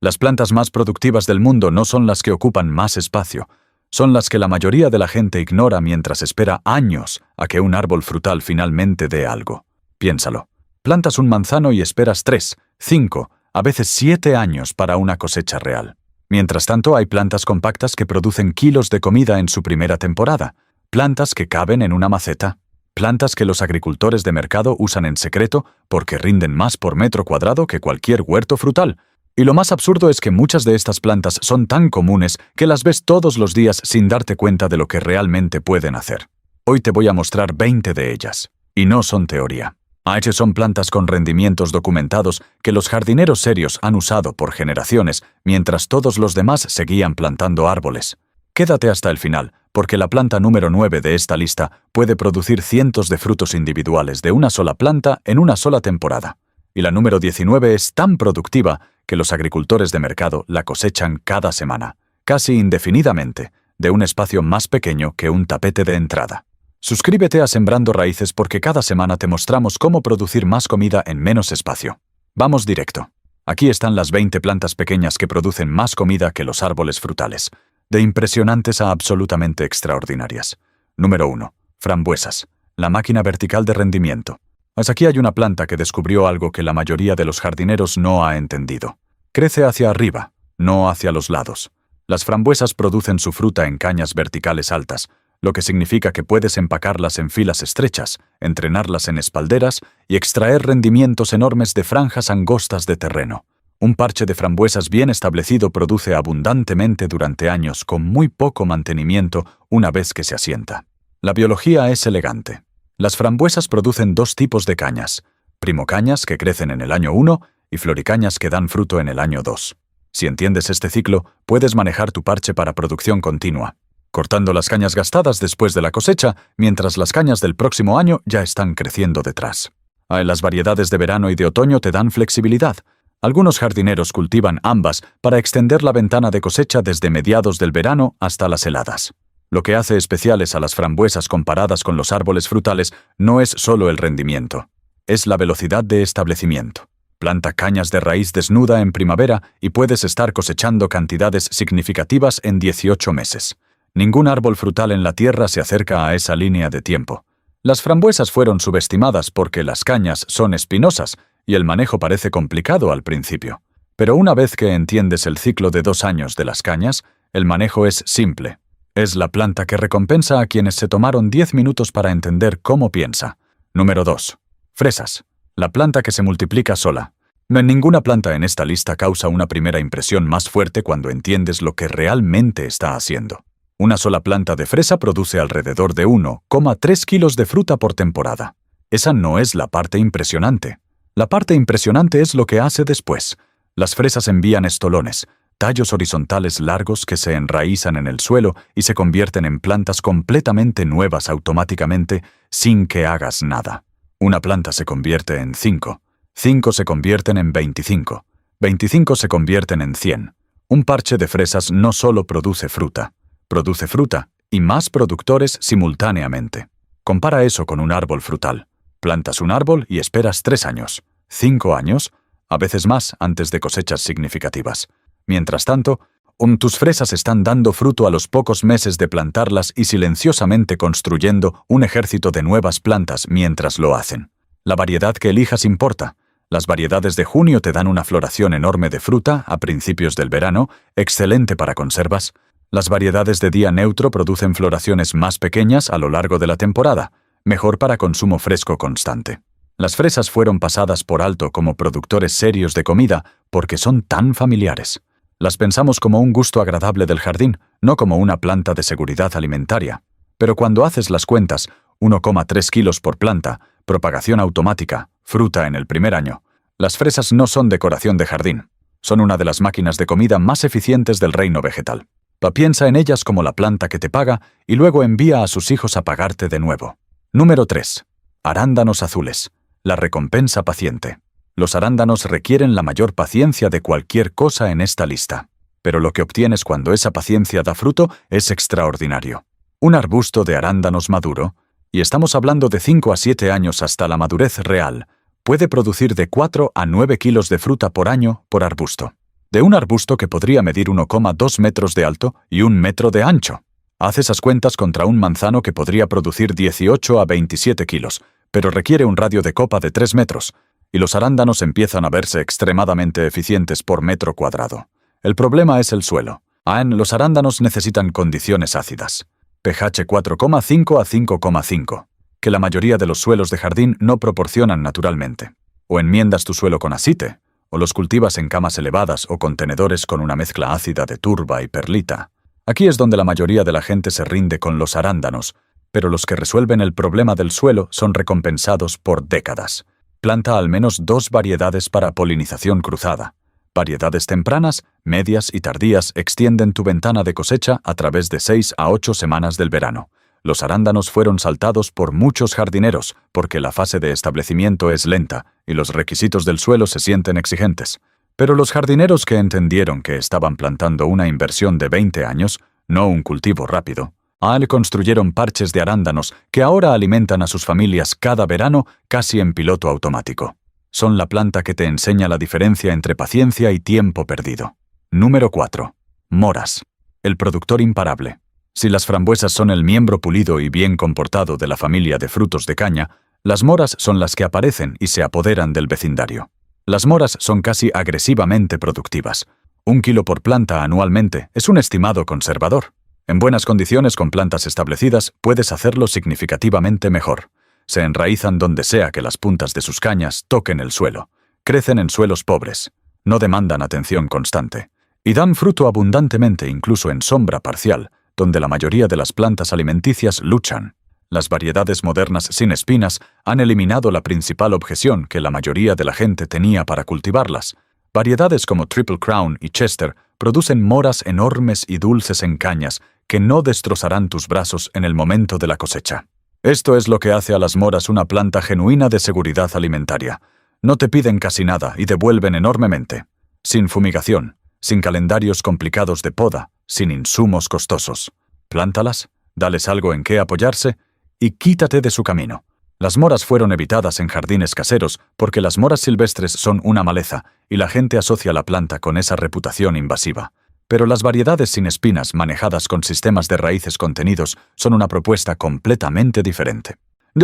Las plantas más productivas del mundo no son las que ocupan más espacio, son las que la mayoría de la gente ignora mientras espera años a que un árbol frutal finalmente dé algo. Piénsalo. Plantas un manzano y esperas 3, 5, a veces 7 años para una cosecha real. Mientras tanto, hay plantas compactas que producen kilos de comida en su primera temporada, plantas que caben en una maceta, plantas que los agricultores de mercado usan en secreto porque rinden más por metro cuadrado que cualquier huerto frutal. Y lo más absurdo es que muchas de estas plantas son tan comunes que las ves todos los días sin darte cuenta de lo que realmente pueden hacer. Hoy te voy a mostrar 20 de ellas. Y no son teoría. Son plantas con rendimientos documentados que los jardineros serios han usado por generaciones, mientras todos los demás seguían plantando árboles. Quédate hasta el final, porque la planta número 9 de esta lista puede producir cientos de frutos individuales de una sola planta en una sola temporada. Y la número 19 es tan productiva que los agricultores de mercado la cosechan cada semana, casi indefinidamente, de un espacio más pequeño que un tapete de entrada. Suscríbete a Sembrando Raíces porque cada semana te mostramos cómo producir más comida en menos espacio. Vamos directo. Aquí están las 20 plantas pequeñas que producen más comida que los árboles frutales, de impresionantes a absolutamente extraordinarias. Número 1. Frambuesas, la máquina vertical de rendimiento. Aquí hay una planta que descubrió algo que la mayoría de los jardineros no ha entendido. Crece hacia arriba, no hacia los lados. Las frambuesas producen su fruta en cañas verticales altas, lo que significa que puedes empacarlas en filas estrechas, entrenarlas en espalderas y extraer rendimientos enormes de franjas angostas de terreno. Un parche de frambuesas bien establecido produce abundantemente durante años con muy poco mantenimiento una vez que se asienta. La biología es elegante. Las frambuesas producen dos tipos de cañas, primocañas que crecen en el año 1 y floricañas que dan fruto en el año 2. Si entiendes este ciclo, puedes manejar tu parche para producción continua, cortando las cañas gastadas después de la cosecha, mientras las cañas del próximo año ya están creciendo detrás. Las variedades de verano y de otoño te dan flexibilidad. Algunos jardineros cultivan ambas para extender la ventana de cosecha desde mediados del verano hasta las heladas. Lo que hace especiales a las frambuesas comparadas con los árboles frutales no es solo el rendimiento, es la velocidad de establecimiento. Planta cañas de raíz desnuda en primavera y puedes estar cosechando cantidades significativas en 18 meses. Ningún árbol frutal en la tierra se acerca a esa línea de tiempo. Las frambuesas fueron subestimadas porque las cañas son espinosas y el manejo parece complicado al principio. Pero una vez que entiendes el ciclo de 2 años de las cañas, el manejo es simple. Es la planta que recompensa a quienes se tomaron 10 minutos para entender cómo piensa. Número 2. Fresas. La planta que se multiplica sola. Ninguna planta en esta lista causa una primera impresión más fuerte cuando entiendes lo que realmente está haciendo. Una sola planta de fresa produce alrededor de 1,3 kilos de fruta por temporada. Esa no es la parte impresionante. La parte impresionante es lo que hace después. Las fresas envían estolones, tallos horizontales largos que se enraizan en el suelo y se convierten en plantas completamente nuevas automáticamente sin que hagas nada. Una planta se convierte en 5, 5 se convierten en 25, 25 se convierten en 100. Un parche de fresas no solo produce fruta y más productores simultáneamente. Compara eso con un árbol frutal. Plantas un árbol y esperas 3 años, 5 años, a veces más antes de cosechas significativas. Mientras tanto, tus fresas están dando fruto a los pocos meses de plantarlas y silenciosamente construyendo un ejército de nuevas plantas mientras lo hacen. La variedad que elijas importa. Las variedades de junio te dan una floración enorme de fruta a principios del verano, excelente para conservas. Las variedades de día neutro producen floraciones más pequeñas a lo largo de la temporada, mejor para consumo fresco constante. Las fresas fueron pasadas por alto como productores serios de comida porque son tan familiares. Las pensamos como un gusto agradable del jardín, no como una planta de seguridad alimentaria. Pero cuando haces las cuentas, 1,3 kilos por planta, propagación automática, fruta en el primer año. Las fresas no son decoración de jardín. Son una de las máquinas de comida más eficientes del reino vegetal. Piensa en ellas como la planta que te paga y luego envía a sus hijos a pagarte de nuevo. Número 3. Arándanos azules. La recompensa paciente. Los arándanos requieren la mayor paciencia de cualquier cosa en esta lista. Pero lo que obtienes cuando esa paciencia da fruto es extraordinario. Un arbusto de arándanos maduro, y estamos hablando de 5 a 7 años hasta la madurez real, puede producir de 4 a 9 kilos de fruta por año por arbusto. de un arbusto que podría medir 1,2 metros de alto y 1 metro de ancho. Haz esas cuentas contra un manzano que podría producir 18 a 27 kilos, pero requiere un radio de copa de 3 metros, y los arándanos empiezan a verse extremadamente eficientes por metro cuadrado. El problema es el suelo. Los arándanos necesitan condiciones ácidas, pH 4,5 a 5,5, que la mayoría de los suelos de jardín no proporcionan naturalmente. O enmiendas tu suelo con asite, o los cultivas en camas elevadas o contenedores con una mezcla ácida de turba y perlita. Aquí es donde la mayoría de la gente se rinde con los arándanos, pero los que resuelven el problema del suelo son recompensados por décadas. Planta al menos 2 variedades para polinización cruzada. Variedades tempranas, medias y tardías extienden tu ventana de cosecha a través de 6 a 8 semanas del verano. Los arándanos fueron saltados por muchos jardineros porque la fase de establecimiento es lenta y los requisitos del suelo se sienten exigentes. Pero los jardineros que entendieron que estaban plantando una inversión de 20 años, no un cultivo rápido, construyeron parches de arándanos que ahora alimentan a sus familias cada verano casi en piloto automático. Son la planta que te enseña la diferencia entre paciencia y tiempo perdido. Número 4. Moras. El productor imparable. Si las frambuesas son el miembro pulido y bien comportado de la familia de frutos de caña, las moras son las que aparecen y se apoderan del vecindario. Las moras son casi agresivamente productivas. 1 kilo por planta anualmente es un estimado conservador. En buenas condiciones con plantas establecidas puedes hacerlo significativamente mejor. Se enraizan donde sea que las puntas de sus cañas toquen el suelo. Crecen en suelos pobres. No demandan atención constante. Y dan fruto abundantemente incluso en sombra parcial, donde la mayoría de las plantas alimenticias luchan. Las variedades modernas sin espinas han eliminado la principal objeción que la mayoría de la gente tenía para cultivarlas. Variedades como Triple Crown y Chester producen moras enormes y dulces en cañas que no destrozarán tus brazos en el momento de la cosecha. Esto es lo que hace a las moras una planta genuina de seguridad alimentaria. No te piden casi nada y devuelven enormemente. Sin fumigación, sin calendarios complicados de poda, sin insumos costosos. Plántalas, dales algo en qué apoyarse y quítate de su camino. Las moras fueron evitadas en jardines caseros porque las moras silvestres son una maleza y la gente asocia la planta con esa reputación invasiva. Pero las variedades sin espinas manejadas con sistemas de raíces contenidos son una propuesta completamente diferente.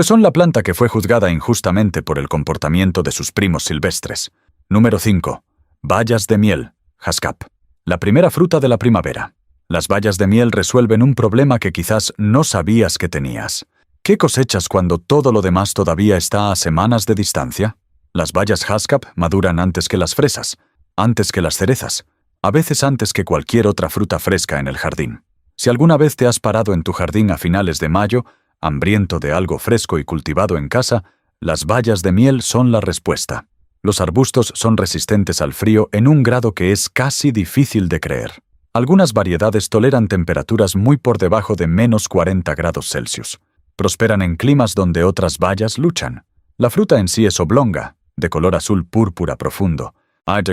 Son la planta que fue juzgada injustamente por el comportamiento de sus primos silvestres. Número 5. Bayas de miel, Haskap. La primera fruta de la primavera. Las bayas de miel resuelven un problema que quizás no sabías que tenías. ¿Qué cosechas cuando todo lo demás todavía está a semanas de distancia? Las bayas Haskap maduran antes que las fresas, antes que las cerezas, a veces antes que cualquier otra fruta fresca en el jardín. Si alguna vez te has parado en tu jardín a finales de mayo, hambriento de algo fresco y cultivado en casa, las bayas de miel son la respuesta. Los arbustos son resistentes al frío en un grado que es casi difícil de creer. Algunas variedades toleran temperaturas muy por debajo de menos 40 grados Celsius. Prosperan en climas donde otras bayas luchan. La fruta en sí es oblonga, de color azul púrpura profundo,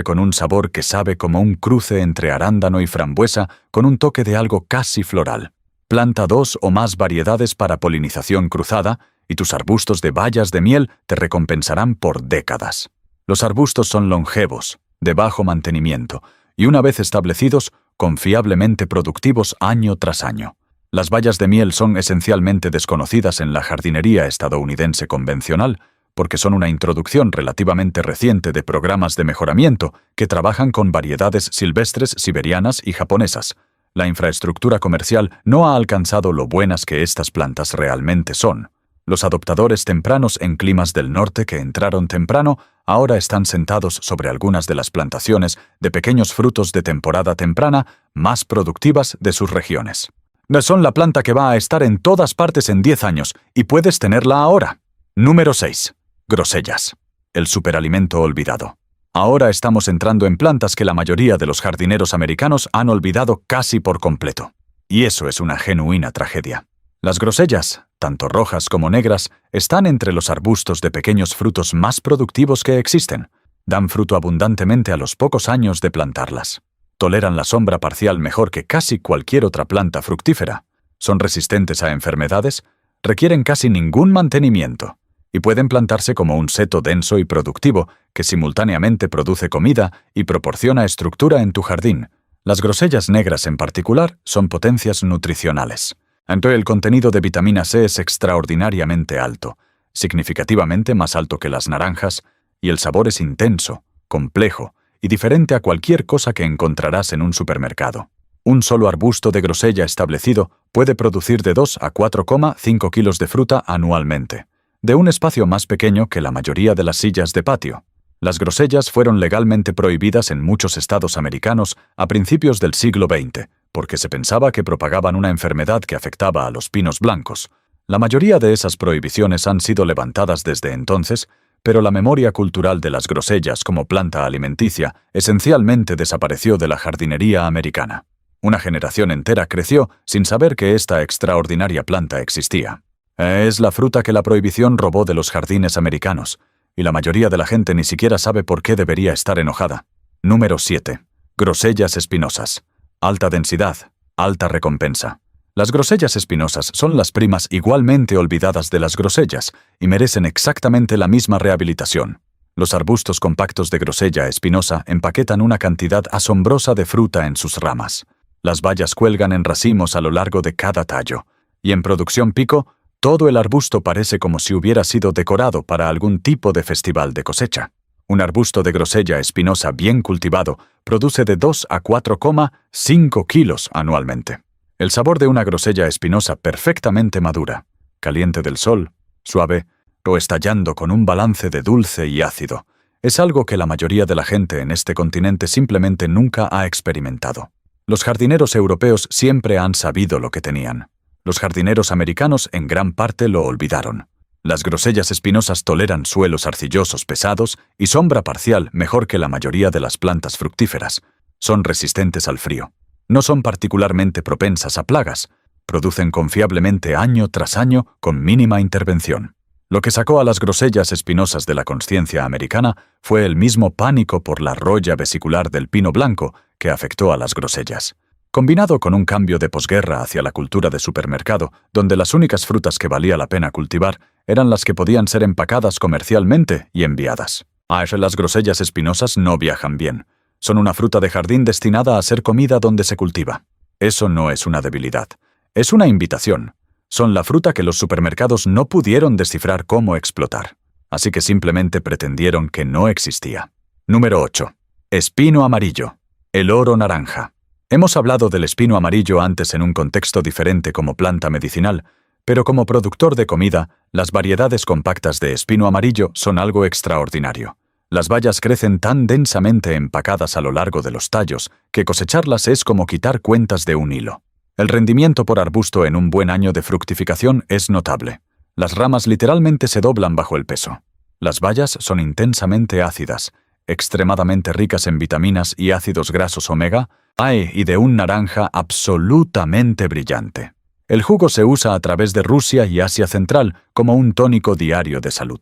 con un sabor que sabe como un cruce entre arándano y frambuesa con un toque de algo casi floral. Planta 2 o más variedades para polinización cruzada y tus arbustos de bayas de miel te recompensarán por décadas. Los arbustos son longevos, de bajo mantenimiento, y una vez establecidos, confiablemente productivos año tras año. Las bayas de miel son esencialmente desconocidas en la jardinería estadounidense convencional, porque son una introducción relativamente reciente de programas de mejoramiento que trabajan con variedades silvestres siberianas y japonesas. La infraestructura comercial no ha alcanzado lo buenas que estas plantas realmente son. Los adoptadores tempranos en climas del norte que entraron temprano ahora están sentados sobre algunas de las plantaciones de pequeños frutos de temporada temprana más productivas de sus regiones. Son la planta que va a estar en todas partes en 10 años y puedes tenerla ahora. Número 6. Grosellas. El superalimento olvidado. Ahora estamos entrando en plantas que la mayoría de los jardineros americanos han olvidado casi por completo. Y eso es una genuina tragedia. Las grosellas, tanto rojas como negras, están entre los arbustos de pequeños frutos más productivos que existen. Dan fruto abundantemente a los pocos años de plantarlas. Toleran la sombra parcial mejor que casi cualquier otra planta fructífera. Son resistentes a enfermedades, requieren casi ningún mantenimiento. y pueden plantarse como un seto denso y productivo que simultáneamente produce comida y proporciona estructura en tu jardín. Las grosellas negras en particular son potencias nutricionales. Aunque el contenido de vitamina C es extraordinariamente alto, significativamente más alto que las naranjas, y el sabor es intenso, complejo y diferente a cualquier cosa que encontrarás en un supermercado. Un solo arbusto de grosella establecido puede producir de 2 a 4,5 kilos de fruta anualmente, de un espacio más pequeño que la mayoría de las sillas de patio. Las grosellas fueron legalmente prohibidas en muchos estados americanos a principios del siglo XX, porque se pensaba que propagaban una enfermedad que afectaba a los pinos blancos. La mayoría de esas prohibiciones han sido levantadas desde entonces, pero la memoria cultural de las grosellas como planta alimenticia esencialmente desapareció de la jardinería americana. Una generación entera creció sin saber que esta extraordinaria planta existía. Es la fruta que la prohibición robó de los jardines americanos, y la mayoría de la gente ni siquiera sabe por qué debería estar enojada. Número 7. Grosellas espinosas. Alta densidad, alta recompensa. Las grosellas espinosas son las primas igualmente olvidadas de las grosellas y merecen exactamente la misma rehabilitación. Los arbustos compactos de grosella espinosa empaquetan una cantidad asombrosa de fruta en sus ramas. Las bayas cuelgan en racimos a lo largo de cada tallo, y en producción pico, todo el arbusto parece como si hubiera sido decorado para algún tipo de festival de cosecha. Un arbusto de grosella espinosa bien cultivado produce de 2 a 4,5 kilos anualmente. El sabor de una grosella espinosa perfectamente madura, caliente del sol, suave, o estallando con un balance de dulce y ácido, es algo que la mayoría de la gente en este continente simplemente nunca ha experimentado. Los jardineros europeos siempre han sabido lo que tenían. Los jardineros americanos en gran parte lo olvidaron. Las grosellas espinosas toleran suelos arcillosos pesados y sombra parcial mejor que la mayoría de las plantas fructíferas. Son resistentes al frío. No son particularmente propensas a plagas. Producen confiablemente año tras año con mínima intervención. Lo que sacó a las grosellas espinosas de la consciencia americana fue el mismo pánico por la roya vesicular del pino blanco que afectó a las grosellas. Combinado con un cambio de posguerra hacia la cultura de supermercado, donde las únicas frutas que valía la pena cultivar eran las que podían ser empacadas comercialmente y enviadas. Las grosellas espinosas no viajan bien. Son una fruta de jardín destinada a ser comida donde se cultiva. Eso no es una debilidad. Es una invitación. Son la fruta que los supermercados no pudieron descifrar cómo explotar. Así que simplemente pretendieron que no existía. Número 8. Espino amarillo. El oro naranja. Hemos hablado del espino amarillo antes en un contexto diferente como planta medicinal, pero como productor de comida, las variedades compactas de espino amarillo son algo extraordinario. Las bayas crecen tan densamente empacadas a lo largo de los tallos que cosecharlas es como quitar cuentas de un hilo. El rendimiento por arbusto en un buen año de fructificación es notable. Las ramas literalmente se doblan bajo el peso. Las bayas son intensamente ácidas, extremadamente ricas en vitaminas y ácidos grasos omega, y de un naranja absolutamente brillante. El jugo se usa a través de Rusia y Asia Central como un tónico diario de salud.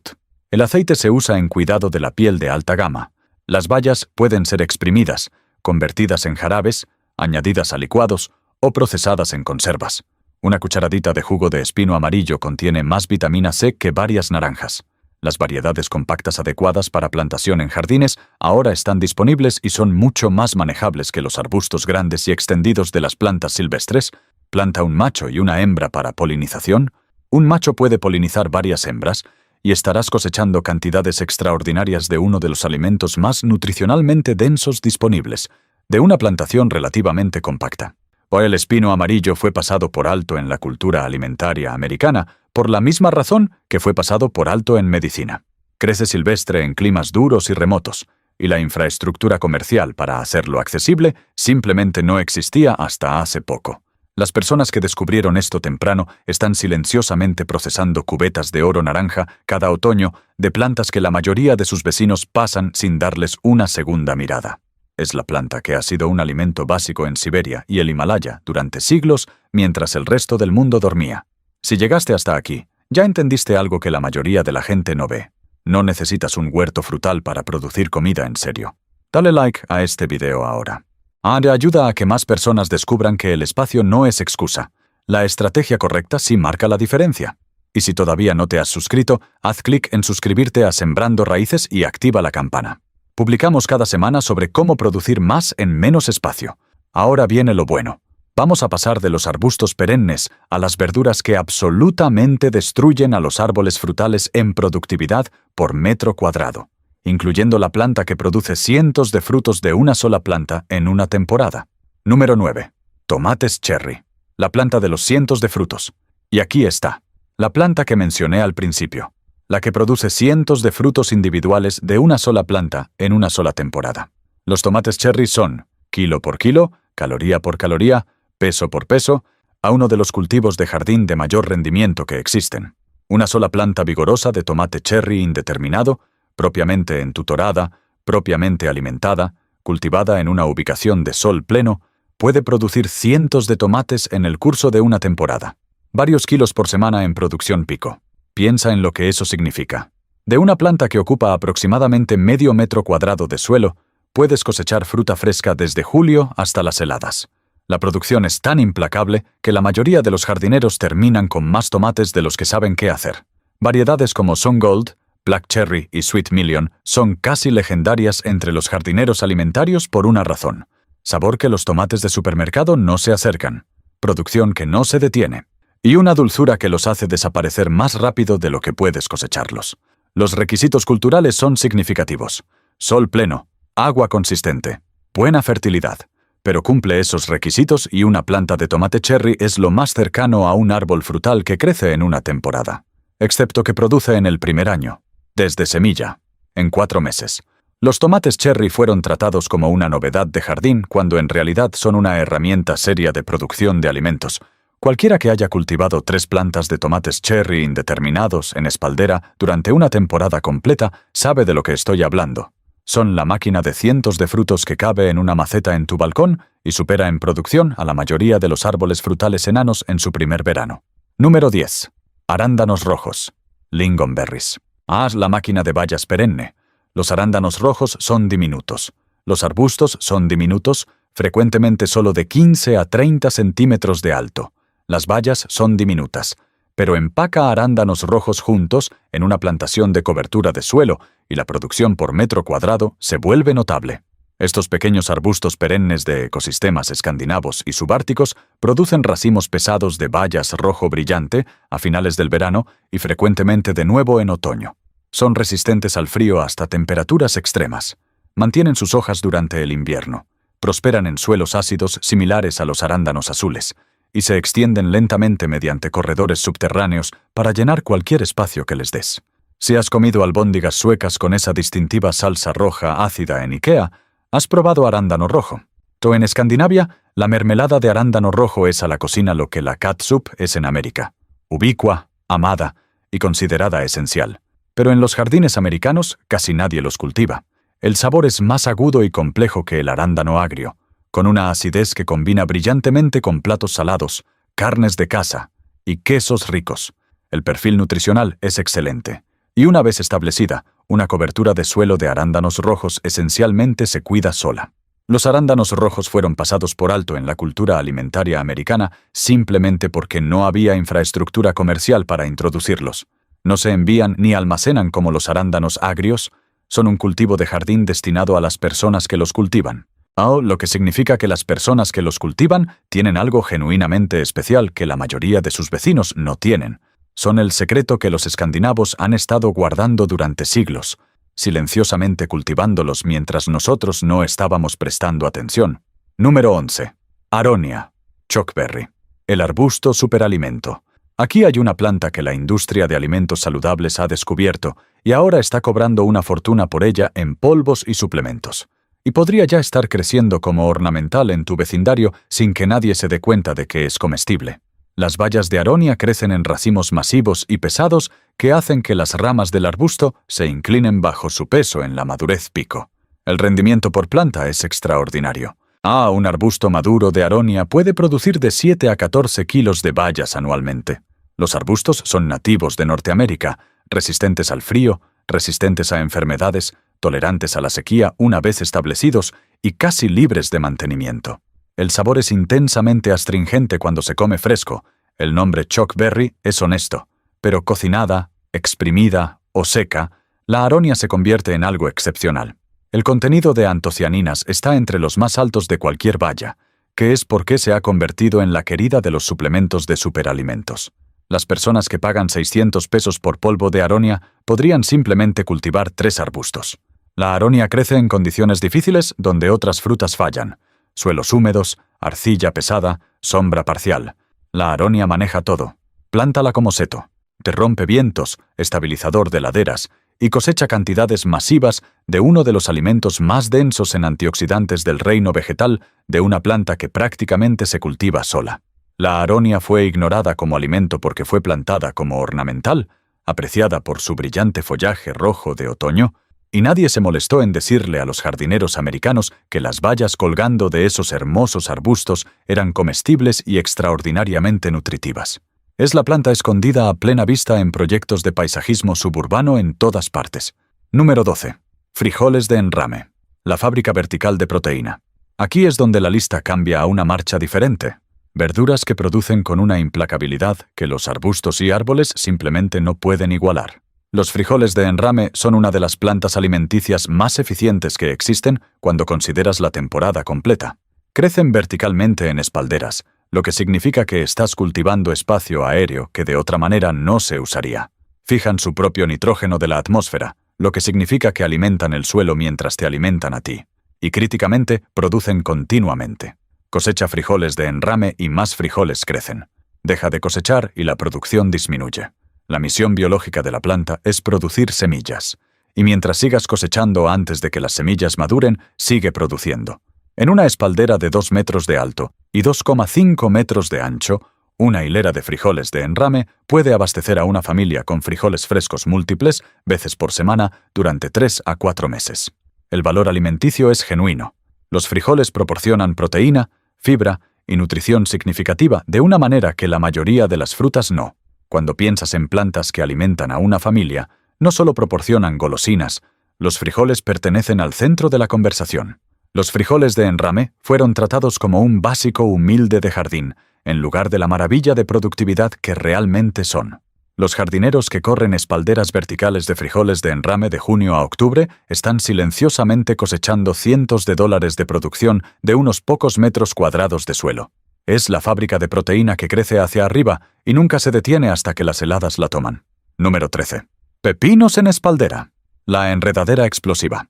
El aceite se usa en cuidado de la piel de alta gama. Las bayas pueden ser exprimidas, convertidas en jarabes, añadidas a licuados o procesadas en conservas. Una cucharadita de jugo de espino amarillo contiene más vitamina C que varias naranjas. Las variedades compactas adecuadas para plantación en jardines ahora están disponibles y son mucho más manejables que los arbustos grandes y extendidos de las plantas silvestres. Planta un macho y una hembra para polinización. Un macho puede polinizar varias hembras y estarás cosechando cantidades extraordinarias de uno de los alimentos más nutricionalmente densos disponibles, de una plantación relativamente compacta. El espino amarillo fue pasado por alto en la cultura alimentaria americana, por la misma razón que fue pasado por alto en medicina. Crece silvestre en climas duros y remotos, y la infraestructura comercial para hacerlo accesible simplemente no existía hasta hace poco. Las personas que descubrieron esto temprano están silenciosamente procesando cubetas de oro naranja cada otoño de plantas que la mayoría de sus vecinos pasan sin darles una segunda mirada. Es la planta que ha sido un alimento básico en Siberia y el Himalaya durante siglos mientras el resto del mundo dormía. Si llegaste hasta aquí, ya entendiste algo que la mayoría de la gente no ve. No necesitas un huerto frutal para producir comida en serio. Dale like a este video ahora. Ayuda a que más personas descubran que el espacio no es excusa. La estrategia correcta sí marca la diferencia. Y si todavía no te has suscrito, haz clic en suscribirte a Sembrando Raíces y activa la campana. Publicamos cada semana sobre cómo producir más en menos espacio. Ahora viene lo bueno. Vamos a pasar de los arbustos perennes a las verduras que absolutamente destruyen a los árboles frutales en productividad por metro cuadrado, incluyendo la planta que produce cientos de frutos de una sola planta en una temporada. Número 9. Tomates cherry. La planta de los cientos de frutos. Y aquí está. La planta que mencioné al principio. La que produce cientos de frutos individuales de una sola planta en una sola temporada. Los tomates cherry son, kilo por kilo, caloría por caloría, peso por peso, a uno de los cultivos de jardín de mayor rendimiento que existen. Una sola planta vigorosa de tomate cherry indeterminado, propiamente entutorada, propiamente alimentada, cultivada en una ubicación de sol pleno, puede producir cientos de tomates en el curso de una temporada. Varios kilos por semana en producción pico. Piensa en lo que eso significa. De una planta que ocupa aproximadamente medio metro cuadrado de suelo, puedes cosechar fruta fresca desde julio hasta las heladas. La producción es tan implacable que la mayoría de los jardineros terminan con más tomates de los que saben qué hacer. Variedades como Sun Gold, Black Cherry y Sweet Million son casi legendarias entre los jardineros alimentarios por una razón. Sabor que los tomates de supermercado no se acercan. Producción que no se detiene. Y una dulzura que los hace desaparecer más rápido de lo que puedes cosecharlos. Los requisitos culturales son significativos. Sol pleno, agua consistente, buena fertilidad. Pero cumple esos requisitos y una planta de tomate cherry es lo más cercano a un árbol frutal que crece en una temporada. Excepto que produce en el primer año, desde semilla, en 4 meses. Los tomates cherry fueron tratados como una novedad de jardín cuando en realidad son una herramienta seria de producción de alimentos. Cualquiera que haya cultivado 3 plantas de tomates cherry indeterminados en espaldera durante una temporada completa sabe de lo que estoy hablando. Son la máquina de cientos de frutos que cabe en una maceta en tu balcón y supera en producción a la mayoría de los árboles frutales enanos en su primer verano. Número 10. Arándanos rojos. Lingonberries. La máquina de bayas perenne. Los arándanos rojos son diminutos. Los arbustos son diminutos, frecuentemente solo de 15 a 30 centímetros de alto. Las bayas son diminutas. Pero empaca arándanos rojos juntos en una plantación de cobertura de suelo y la producción por metro cuadrado se vuelve notable. Estos pequeños arbustos perennes de ecosistemas escandinavos y subárticos producen racimos pesados de bayas rojo brillante a finales del verano y frecuentemente de nuevo en otoño. Son resistentes al frío hasta temperaturas extremas. Mantienen sus hojas durante el invierno. Prosperan en suelos ácidos similares a los arándanos azules y se extienden lentamente mediante corredores subterráneos para llenar cualquier espacio que les des. Si has comido albóndigas suecas con esa distintiva salsa roja ácida en IKEA, has probado arándano rojo. En Escandinavia, la mermelada de arándano rojo es a la cocina lo que la catsup es en América. Ubicua, amada y considerada esencial. Pero en los jardines americanos casi nadie los cultiva. El sabor es más agudo y complejo que el arándano agrio, con una acidez que combina brillantemente con platos salados, carnes de caza y quesos ricos. El perfil nutricional es excelente. Y una vez establecida, una cobertura de suelo de arándanos rojos esencialmente se cuida sola. Los arándanos rojos fueron pasados por alto en la cultura alimentaria americana simplemente porque no había infraestructura comercial para introducirlos. No se envían ni almacenan como los arándanos agrios. Son un cultivo de jardín destinado a las personas que los cultivan. Lo que significa que las personas que los cultivan tienen algo genuinamente especial que la mayoría de sus vecinos no tienen. Son el secreto que los escandinavos han estado guardando durante siglos, silenciosamente cultivándolos mientras nosotros no estábamos prestando atención. Número 11. Aronia. Chokeberry. El arbusto superalimento. Aquí hay una planta que la industria de alimentos saludables ha descubierto y ahora está cobrando una fortuna por ella en polvos y suplementos. Y podría ya estar creciendo como ornamental en tu vecindario sin que nadie se dé cuenta de que es comestible. Las bayas de aronia crecen en racimos masivos y pesados que hacen que las ramas del arbusto se inclinen bajo su peso en la madurez pico. El rendimiento por planta es extraordinario. Un arbusto maduro de aronia puede producir de 7 a 14 kilos de bayas anualmente. Los arbustos son nativos de Norteamérica, resistentes al frío, resistentes a enfermedades, tolerantes a la sequía una vez establecidos y casi libres de mantenimiento. El sabor es intensamente astringente cuando se come fresco. El nombre chokeberry es honesto. pero cocinada, exprimida o seca, la aronia se convierte en algo excepcional. El contenido de antocianinas está entre los más altos de cualquier baya, que es por qué se ha convertido en la querida de los suplementos de superalimentos. Las personas que pagan 600 pesos por polvo de aronia podrían simplemente cultivar 3 arbustos. La aronia crece en condiciones difíciles donde otras frutas fallan: suelos húmedos, arcilla pesada, sombra parcial. La aronia maneja todo. Plántala como seto. Te rompe vientos, estabilizador de laderas, y cosecha cantidades masivas de uno de los alimentos más densos en antioxidantes del reino vegetal de una planta que prácticamente se cultiva sola. La aronia fue ignorada como alimento porque fue plantada como ornamental, apreciada por su brillante follaje rojo de otoño, y nadie se molestó en decirle a los jardineros americanos que las bayas colgando de esos hermosos arbustos eran comestibles y extraordinariamente nutritivas. Es la planta escondida a plena vista en proyectos de paisajismo suburbano en todas partes. Número 12. Frijoles de enrame. La fábrica vertical de proteína. Aquí es donde la lista cambia a una marcha diferente. Verduras que producen con una implacabilidad que los arbustos y árboles simplemente no pueden igualar. Los frijoles de enrame son una de las plantas alimenticias más eficientes que existen cuando consideras la temporada completa. Crecen verticalmente en espalderas, lo que significa que estás cultivando espacio aéreo que de otra manera no se usaría. Fijan su propio nitrógeno de la atmósfera, lo que significa que alimentan el suelo mientras te alimentan a ti. Y críticamente, producen continuamente. Cosecha frijoles de enrame y más frijoles crecen. Deja de cosechar y la producción disminuye. La misión biológica de la planta es producir semillas. Y mientras sigas cosechando antes de que las semillas maduren, sigue produciendo. En una espaldera de 2 metros de alto y 2,5 metros de ancho, una hilera de frijoles de enrame puede abastecer a una familia con frijoles frescos múltiples veces por semana durante 3 a 4 meses. El valor alimenticio es genuino. Los frijoles proporcionan proteína, fibra y nutrición significativa de una manera que la mayoría de las frutas no. Cuando piensas en plantas que alimentan a una familia, no solo proporcionan golosinas, los frijoles pertenecen al centro de la conversación. Los frijoles de enrame fueron tratados como un básico humilde de jardín, en lugar de la maravilla de productividad que realmente son. Los jardineros que corren espalderas verticales de frijoles de enrame de junio a octubre están silenciosamente cosechando cientos de dólares de producción de unos pocos metros cuadrados de suelo. Es la fábrica de proteína que crece hacia arriba y nunca se detiene hasta que las heladas la toman. Número 13. Pepinos en espaldera. La enredadera explosiva.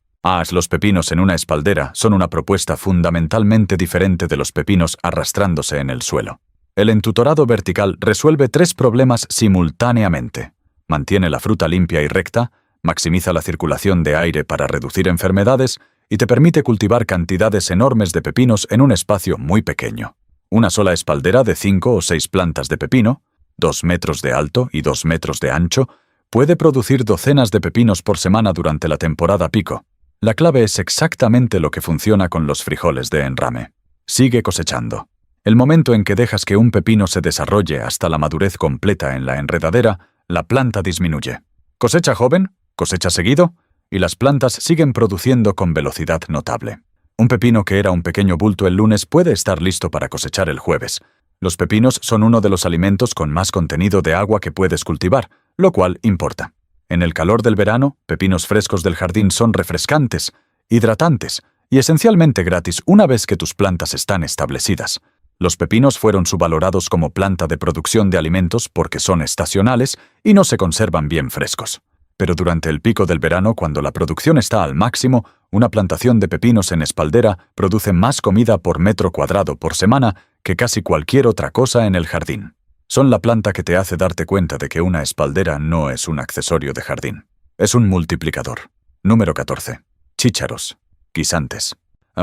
Los pepinos en una espaldera son una propuesta fundamentalmente diferente de los pepinos arrastrándose en el suelo. El entutorado vertical resuelve 3 problemas simultáneamente. Mantiene la fruta limpia y recta, maximiza la circulación de aire para reducir enfermedades y te permite cultivar cantidades enormes de pepinos en un espacio muy pequeño. Una sola espaldera de 5 o 6 plantas de pepino, 2 metros de alto y 2 metros de ancho, puede producir docenas de pepinos por semana durante la temporada pico. La clave es exactamente lo que funciona con los frijoles de enrame. Sigue cosechando. El momento en que dejas que un pepino se desarrolle hasta la madurez completa en la enredadera, la planta disminuye. Cosecha joven, cosecha seguido, y las plantas siguen produciendo con velocidad notable. Un pepino que era un pequeño bulto el lunes puede estar listo para cosechar el jueves. Los pepinos son uno de los alimentos con más contenido de agua que puedes cultivar, lo cual importa. En el calor del verano, pepinos frescos del jardín son refrescantes, hidratantes y esencialmente gratis una vez que tus plantas están establecidas. Los pepinos fueron subvalorados como planta de producción de alimentos porque son estacionales y no se conservan bien frescos. Pero durante el pico del verano, cuando la producción está al máximo, una plantación de pepinos en espaldera produce más comida por metro cuadrado por semana que casi cualquier otra cosa en el jardín. Son la planta que te hace darte cuenta de que una espaldera no es un accesorio de jardín. Es un multiplicador. Número 14. Chícharos. Guisantes.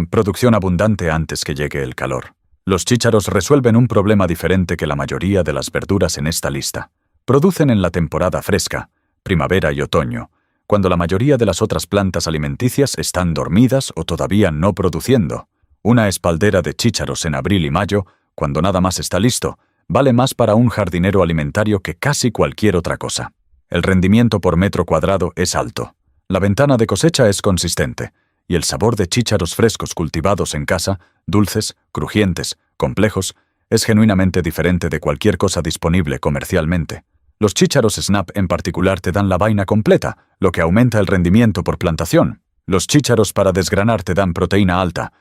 Producción abundante antes que llegue el calor. Los chícharos resuelven un problema diferente que la mayoría de las verduras en esta lista. Producen en la temporada fresca, primavera y otoño, cuando la mayoría de las otras plantas alimenticias están dormidas o todavía no produciendo. Una espaldera de chícharos en abril y mayo, cuando nada más está listo, vale más para un jardinero alimentario que casi cualquier otra cosa. El rendimiento por metro cuadrado es alto. La ventana de cosecha es consistente, y el sabor de chícharos frescos cultivados en casa, dulces, crujientes, complejos, es genuinamente diferente de cualquier cosa disponible comercialmente. Los chícharos Snap en particular te dan la vaina completa, lo que aumenta el rendimiento por plantación. Los chícharos para desgranar te dan proteína alta.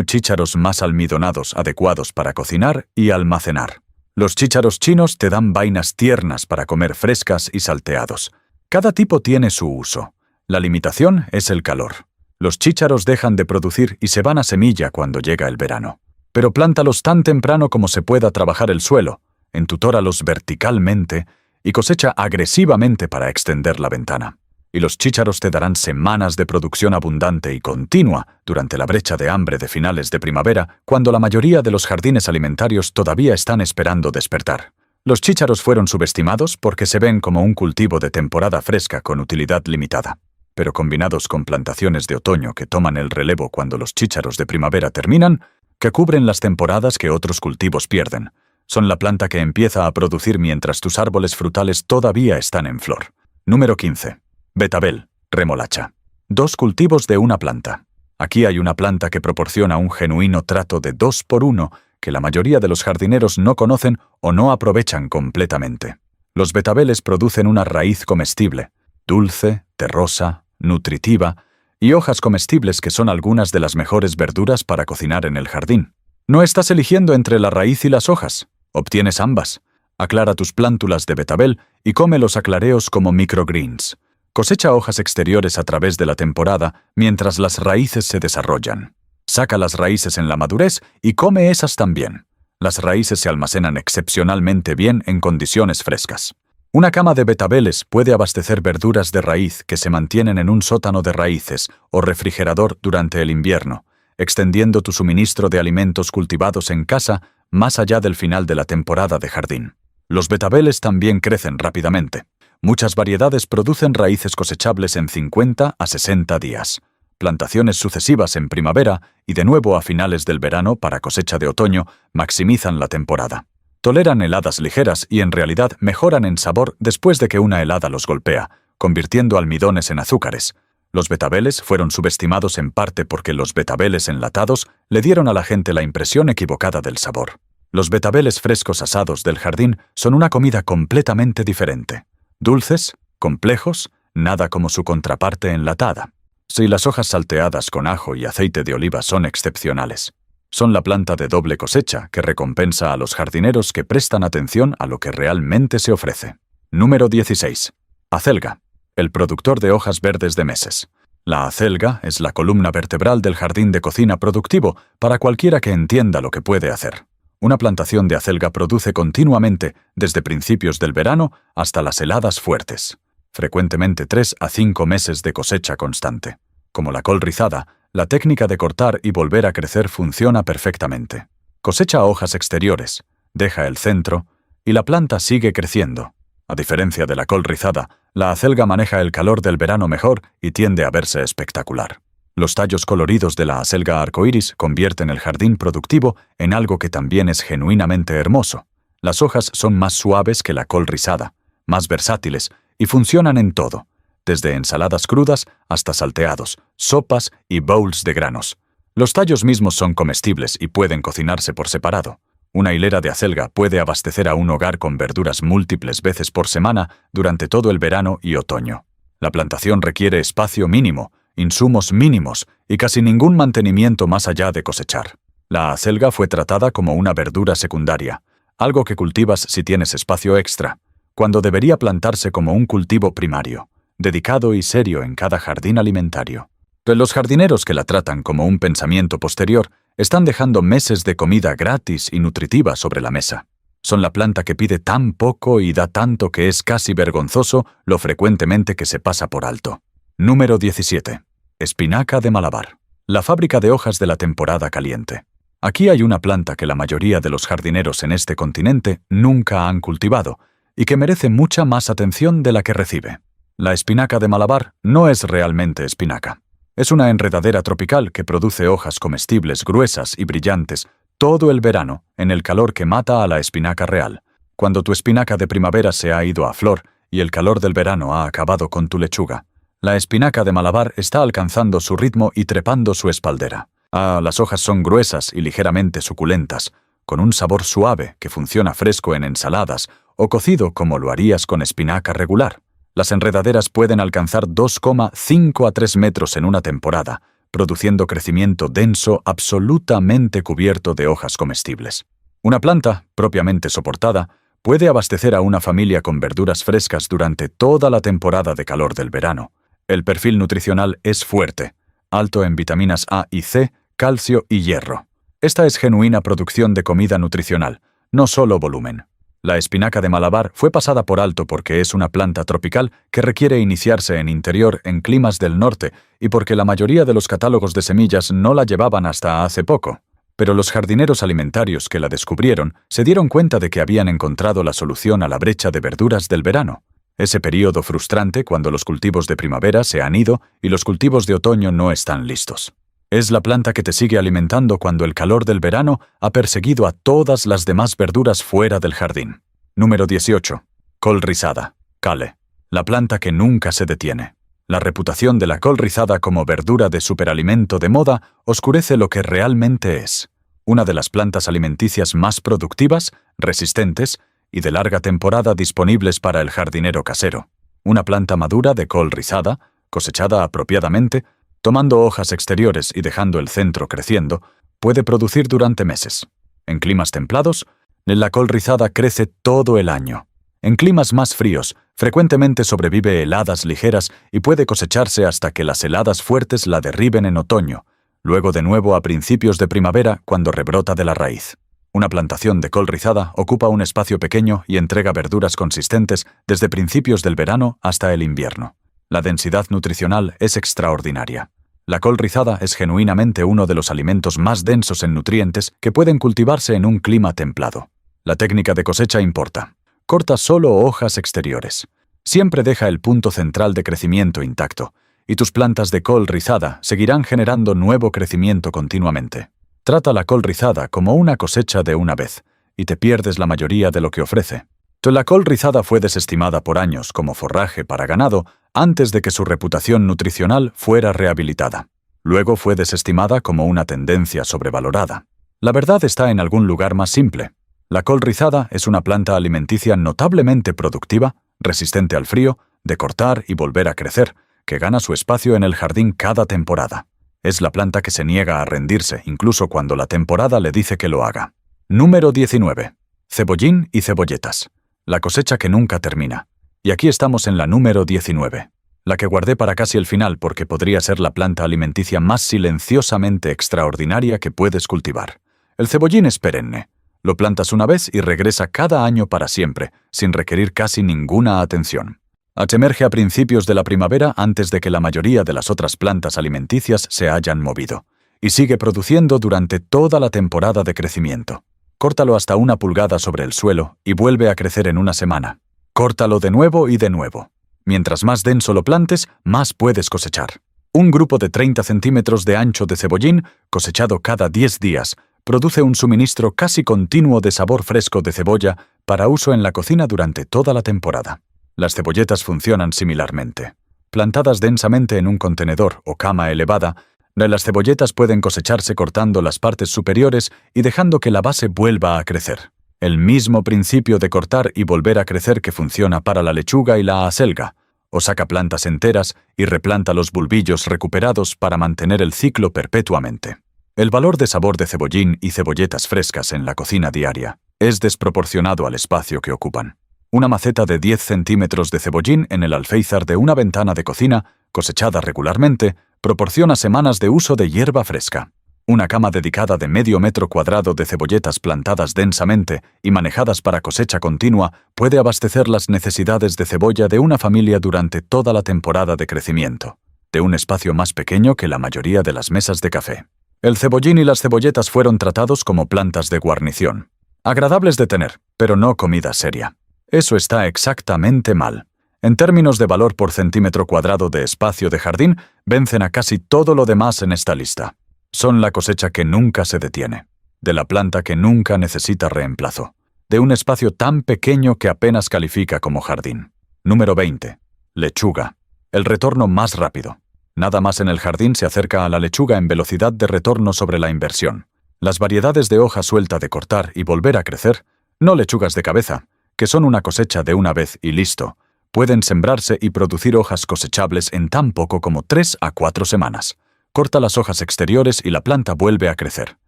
Chícharos más almidonados adecuados para cocinar y almacenar. Los chícharos chinos te dan vainas tiernas para comer frescas y salteados. Cada tipo tiene su uso. La limitación es el calor. Los chícharos dejan de producir y se van a semilla cuando llega el verano. Pero plántalos tan temprano como se pueda trabajar el suelo, entutóralos verticalmente y cosecha agresivamente para extender la ventana. Y los chícharos te darán semanas de producción abundante y continua durante la brecha de hambre de finales de primavera, cuando la mayoría de los jardines alimentarios todavía están esperando despertar. Los chícharos fueron subestimados porque se ven como un cultivo de temporada fresca con utilidad limitada. Pero combinados con plantaciones de otoño que toman el relevo cuando los chícharos de primavera terminan, que cubren las temporadas que otros cultivos pierden. Son la planta que empieza a producir mientras tus árboles frutales todavía están en flor. Número 15. Betabel, remolacha. 2 cultivos de una planta. Aquí hay una planta que proporciona un genuino trato de 2 por 1 que la mayoría de los jardineros no conocen o no aprovechan completamente. Los betabeles producen una raíz comestible, dulce, terrosa, nutritiva, y hojas comestibles que son algunas de las mejores verduras para cocinar en el jardín. No estás eligiendo entre la raíz y las hojas, obtienes ambas. Aclara tus plántulas de betabel y come los aclareos como microgreens. Cosecha hojas exteriores a través de la temporada mientras las raíces se desarrollan. Saca las raíces en la madurez y come esas también. Las raíces se almacenan excepcionalmente bien en condiciones frescas. Una cama de betabeles puede abastecer verduras de raíz que se mantienen en un sótano de raíces o refrigerador durante el invierno, extendiendo tu suministro de alimentos cultivados en casa más allá del final de la temporada de jardín. Los betabeles también crecen rápidamente. Muchas variedades producen raíces cosechables en 50 a 60 días. Plantaciones sucesivas en primavera y de nuevo a finales del verano para cosecha de otoño maximizan la temporada. Toleran heladas ligeras y en realidad mejoran en sabor después de que una helada los golpea, convirtiendo almidones en azúcares. Los betabeles fueron subestimados en parte porque los betabeles enlatados le dieron a la gente la impresión equivocada del sabor. Los betabeles frescos asados del jardín son una comida completamente diferente. Dulces, complejos, nada como su contraparte enlatada. Sí, las hojas salteadas con ajo y aceite de oliva son excepcionales. Son la planta de doble cosecha que recompensa a los jardineros que prestan atención a lo que realmente se ofrece. Número 16. Acelga, el productor de hojas verdes de meses. La acelga es la columna vertebral del jardín de cocina productivo para cualquiera que entienda lo que puede hacer. Una plantación de acelga produce continuamente desde principios del verano hasta las heladas fuertes. Frecuentemente 3 a 5 meses de cosecha constante. Como la col rizada, la técnica de cortar y volver a crecer funciona perfectamente. Cosecha hojas exteriores, deja el centro y la planta sigue creciendo. A diferencia de la col rizada, la acelga maneja el calor del verano mejor y tiende a verse espectacular. Los tallos coloridos de la acelga arcoíris convierten el jardín productivo en algo que también es genuinamente hermoso. Las hojas son más suaves que la col rizada, más versátiles y funcionan en todo, desde ensaladas crudas hasta salteados, sopas y bowls de granos. Los tallos mismos son comestibles y pueden cocinarse por separado. Una hilera de acelga puede abastecer a un hogar con verduras múltiples veces por semana durante todo el verano y otoño. La plantación requiere espacio mínimo, insumos mínimos y casi ningún mantenimiento más allá de cosechar. La acelga fue tratada como una verdura secundaria, algo que cultivas si tienes espacio extra, cuando debería plantarse como un cultivo primario, dedicado y serio en cada jardín alimentario. Pero los jardineros que la tratan como un pensamiento posterior están dejando meses de comida gratis y nutritiva sobre la mesa. Son la planta que pide tan poco y da tanto que es casi vergonzoso lo frecuentemente que se pasa por alto. Número 17. Espinaca de Malabar. La fábrica de hojas de la temporada caliente. Aquí hay una planta que la mayoría de los jardineros en este continente nunca han cultivado y que merece mucha más atención de la que recibe. La espinaca de Malabar no es realmente espinaca. Es una enredadera tropical que produce hojas comestibles gruesas y brillantes todo el verano en el calor que mata a la espinaca real. Cuando tu espinaca de primavera se ha ido a flor y el calor del verano ha acabado con tu lechuga, la espinaca de Malabar está alcanzando su ritmo y trepando su espaldera. Las hojas son gruesas y ligeramente suculentas, con un sabor suave que funciona fresco en ensaladas o cocido como lo harías con espinaca regular. Las enredaderas pueden alcanzar 2,5 a 3 metros en una temporada, produciendo crecimiento denso absolutamente cubierto de hojas comestibles. Una planta, propiamente soportada, puede abastecer a una familia con verduras frescas durante toda la temporada de calor del verano. El perfil nutricional es fuerte, alto en vitaminas A y C, calcio y hierro. Esta es genuina producción de comida nutricional, no solo volumen. La espinaca de Malabar fue pasada por alto porque es una planta tropical que requiere iniciarse en interior en climas del norte y porque la mayoría de los catálogos de semillas no la llevaban hasta hace poco. Pero los jardineros alimentarios que la descubrieron se dieron cuenta de que habían encontrado la solución a la brecha de verduras del verano. Ese período frustrante cuando los cultivos de primavera se han ido y los cultivos de otoño no están listos. Es la planta que te sigue alimentando cuando el calor del verano ha perseguido a todas las demás verduras fuera del jardín. Número 18. Col rizada. Kale. La planta que nunca se detiene. La reputación de la col rizada como verdura de superalimento de moda oscurece lo que realmente es. Una de las plantas alimenticias más productivas, resistentes y de larga temporada disponibles para el jardinero casero. Una planta madura de col rizada, cosechada apropiadamente, tomando hojas exteriores y dejando el centro creciendo, puede producir durante meses. En climas templados, la col rizada crece todo el año. En climas más fríos, frecuentemente sobrevive heladas ligeras y puede cosecharse hasta que las heladas fuertes la derriben en otoño, luego de nuevo a principios de primavera cuando rebrota de la raíz. Una plantación de col rizada ocupa un espacio pequeño y entrega verduras consistentes desde principios del verano hasta el invierno. La densidad nutricional es extraordinaria. La col rizada es genuinamente uno de los alimentos más densos en nutrientes que pueden cultivarse en un clima templado. La técnica de cosecha importa. Corta solo hojas exteriores. Siempre deja el punto central de crecimiento intacto, y tus plantas de col rizada seguirán generando nuevo crecimiento continuamente. Trata la col rizada como una cosecha de una vez, y te pierdes la mayoría de lo que ofrece. La col rizada fue desestimada por años como forraje para ganado antes de que su reputación nutricional fuera rehabilitada. Luego fue desestimada como una tendencia sobrevalorada. La verdad está en algún lugar más simple. La col rizada es una planta alimenticia notablemente productiva, resistente al frío, de cortar y volver a crecer, que gana su espacio en el jardín cada temporada. Es la planta que se niega a rendirse, incluso cuando la temporada le dice que lo haga. Número 19. Cebollín y cebolletas. La cosecha que nunca termina. Y aquí estamos en la número 19. La que guardé para casi el final porque podría ser la planta alimenticia más silenciosamente extraordinaria que puedes cultivar. El cebollín es perenne. Lo plantas una vez y regresa cada año para siempre, sin requerir casi ninguna atención. Emerge a principios de la primavera antes de que la mayoría de las otras plantas alimenticias se hayan movido, y sigue produciendo durante toda la temporada de crecimiento. Córtalo hasta 1 pulgada sobre el suelo y vuelve a crecer en una semana. Córtalo de nuevo y de nuevo. Mientras más denso lo plantes, más puedes cosechar. Un grupo de 30 centímetros de ancho de cebollín, cosechado cada 10 días, produce un suministro casi continuo de sabor fresco de cebolla para uso en la cocina durante toda la temporada. Las cebolletas funcionan similarmente. Plantadas densamente en un contenedor o cama elevada, las cebolletas pueden cosecharse cortando las partes superiores y dejando que la base vuelva a crecer. El mismo principio de cortar y volver a crecer que funciona para la lechuga y la acelga, o saca plantas enteras y replanta los bulbillos recuperados para mantener el ciclo perpetuamente. El valor de sabor de cebollín y cebolletas frescas en la cocina diaria es desproporcionado al espacio que ocupan. Una maceta de 10 centímetros de cebollín en el alféizar de una ventana de cocina, cosechada regularmente, proporciona semanas de uso de hierba fresca. Una cama dedicada de medio metro cuadrado de cebolletas plantadas densamente y manejadas para cosecha continua puede abastecer las necesidades de cebolla de una familia durante toda la temporada de crecimiento, de un espacio más pequeño que la mayoría de las mesas de café. El cebollín y las cebolletas fueron tratados como plantas de guarnición. Agradables de tener, pero no comida seria. Eso está exactamente mal. En términos de valor por centímetro cuadrado de espacio de jardín, vencen a casi todo lo demás en esta lista. Son la cosecha que nunca se detiene, de la planta que nunca necesita reemplazo, de un espacio tan pequeño que apenas califica como jardín. Número 20. Lechuga. El retorno más rápido. Nada más en el jardín se acerca a la lechuga en velocidad de retorno sobre la inversión. Las variedades de hoja suelta de cortar y volver a crecer, no lechugas de cabeza, que son una cosecha de una vez y listo, pueden sembrarse y producir hojas cosechables en tan poco como 3 a 4 semanas. Corta las hojas exteriores y la planta vuelve a crecer.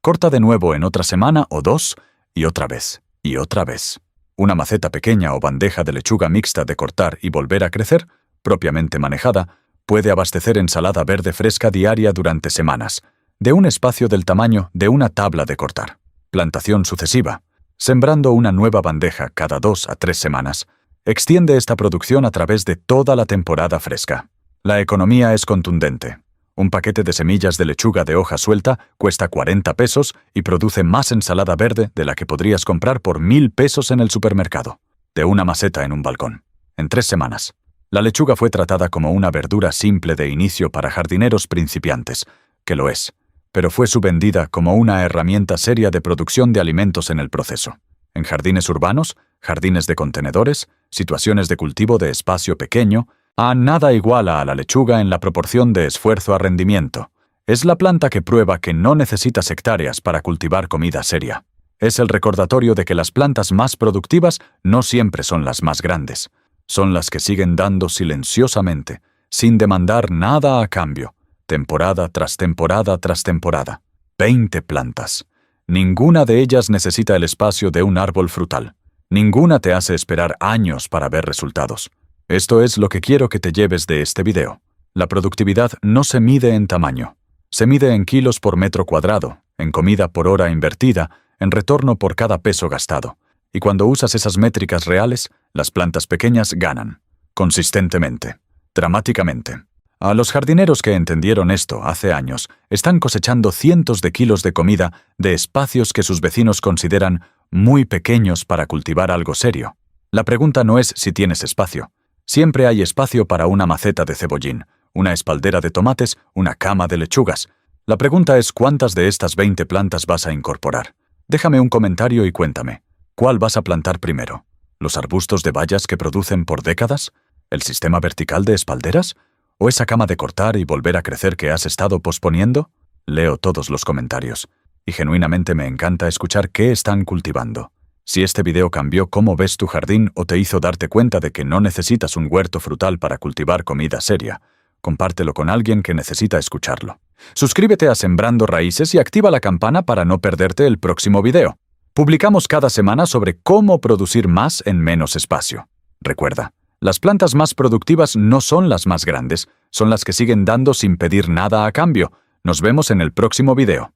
Corta de nuevo en otra semana o 2, y otra vez, y otra vez. Una maceta pequeña o bandeja de lechuga mixta de cortar y volver a crecer, propiamente manejada, puede abastecer ensalada verde fresca diaria durante semanas, de un espacio del tamaño de una tabla de cortar. Plantación sucesiva. Sembrando una nueva bandeja cada 2 a 3 semanas, extiende esta producción a través de toda la temporada fresca. La economía es contundente. Un paquete de semillas de lechuga de hoja suelta cuesta 40 pesos y produce más ensalada verde de la que podrías comprar por 1,000 pesos en el supermercado, de una maceta en un balcón. En 3 semanas. La lechuga fue tratada como una verdura simple de inicio para jardineros principiantes, que lo es, pero fue subvendida como una herramienta seria de producción de alimentos en el proceso. En jardines urbanos, jardines de contenedores, situaciones de cultivo de espacio pequeño, nada iguala a la lechuga en la proporción de esfuerzo a rendimiento. Es la planta que prueba que no necesitas hectáreas para cultivar comida seria. Es el recordatorio de que las plantas más productivas no siempre son las más grandes. Son las que siguen dando silenciosamente, sin demandar nada a cambio, temporada tras temporada tras temporada. 20 plantas. Ninguna de ellas necesita el espacio de un árbol frutal. Ninguna te hace esperar años para ver resultados. Esto es lo que quiero que te lleves de este video. La productividad no se mide en tamaño. Se mide en kilos por metro cuadrado, en comida por hora invertida, en retorno por cada peso gastado. Y cuando usas esas métricas reales, las plantas pequeñas ganan. Consistentemente. Dramáticamente. A los jardineros que entendieron esto hace años, están cosechando cientos de kilos de comida de espacios que sus vecinos consideran muy pequeños para cultivar algo serio. La pregunta no es si tienes espacio. Siempre hay espacio para una maceta de cebollín, una espaldera de tomates, una cama de lechugas. La pregunta es cuántas de estas 20 plantas vas a incorporar. Déjame un comentario y cuéntame. ¿Cuál vas a plantar primero? ¿Los arbustos de bayas que producen por décadas? ¿El sistema vertical de espalderas? ¿O esa cama de cortar y volver a crecer que has estado posponiendo? Leo todos los comentarios. Y genuinamente me encanta escuchar qué están cultivando. Si este video cambió cómo ves tu jardín o te hizo darte cuenta de que no necesitas un huerto frutal para cultivar comida seria, compártelo con alguien que necesita escucharlo. Suscríbete a Sembrando Raíces y activa la campana para no perderte el próximo video. Publicamos cada semana sobre cómo producir más en menos espacio. Recuerda, las plantas más productivas no son las más grandes, son las que siguen dando sin pedir nada a cambio. Nos vemos en el próximo video.